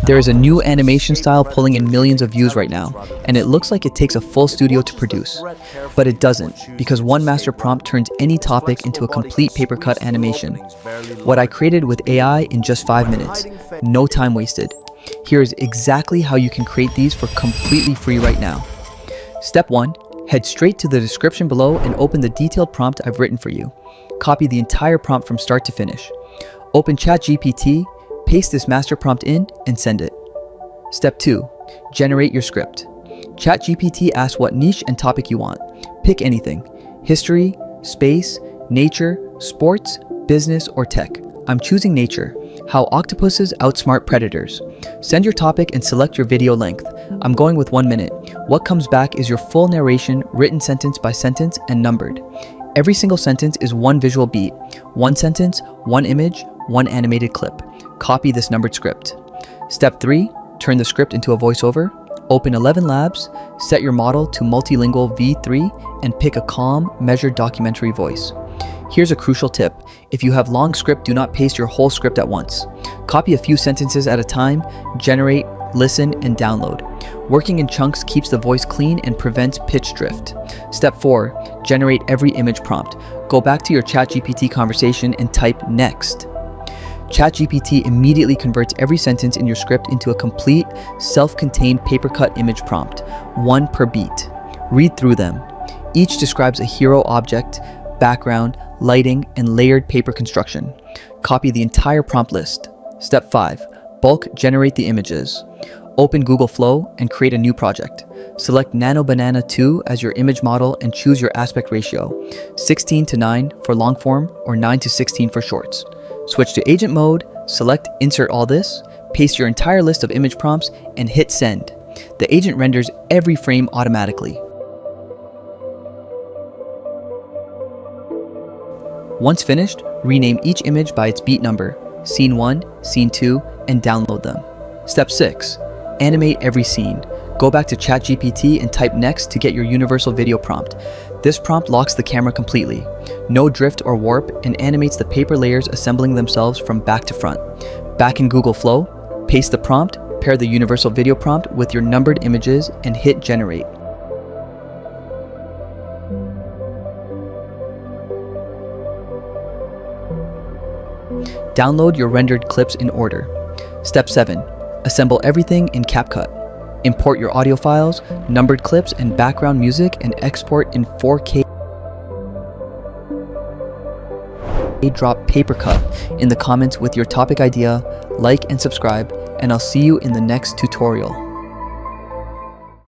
There is a new animation style pulling in millions of views right now, and it looks like it takes a full studio to produce. But it doesn't, because one master prompt turns any topic into a complete paper cut animation. What I created with AI in just 5 minutes. No time wasted. Here is exactly how you can create these for completely free right now. Step 1. Head straight to the description below and open the detailed prompt I've written for you. Copy the entire prompt from start to finish. Open ChatGPT, paste this master prompt in, and send it. Step 2. Generate your script. ChatGPT asks what niche and topic you want. Pick anything: history, space, nature, sports, business, or tech. I'm choosing nature. How octopuses outsmart predators. Send your topic and select your video length. I'm going with 1 minute. What comes back is your full narration, written sentence by sentence and numbered. Every single sentence is one visual beat. One sentence, one image, one animated clip. Copy this numbered script. Step 3. Turn the script into a voiceover. Open ElevenLabs, set your model to Multilingual V3, and pick a calm, measured documentary voice. Here's a crucial tip. If you have long script, do not paste your whole script at once. Copy a few sentences at a time, generate, listen, and download. Working in chunks keeps the voice clean and prevents pitch drift. Step 4. Generate every image prompt. Go back to your ChatGPT conversation and type next. ChatGPT immediately converts every sentence in your script into a complete, self-contained paper-cut image prompt, one per beat. Read through them. Each describes a hero object, background, lighting, and layered paper construction. Copy the entire prompt list. Step 5. Bulk generate the images. Open Google Flow and create a new project. Select Nano Banana 2 as your image model and choose your aspect ratio, 16:9 for long form or 9:16 for shorts. Switch to agent mode, select Insert All This, paste your entire list of image prompts, and hit send. The agent renders every frame automatically. Once finished, rename each image by its beat number, Scene 1, Scene 2, and download them. Step 6. Animate every scene. Go back to ChatGPT and type next to get your universal video prompt. This prompt locks the camera completely. No drift or warp, and animates the paper layers assembling themselves from back to front. Back in Google Flow, paste the prompt, pair the universal video prompt with your numbered images, and hit generate. Download your rendered clips in order. Step 7. Assemble everything in CapCut. Import your audio files, numbered clips, and background music, and export in 4K. Drop Papercut in the comments with your topic idea, like and subscribe, and I'll see you in the next tutorial.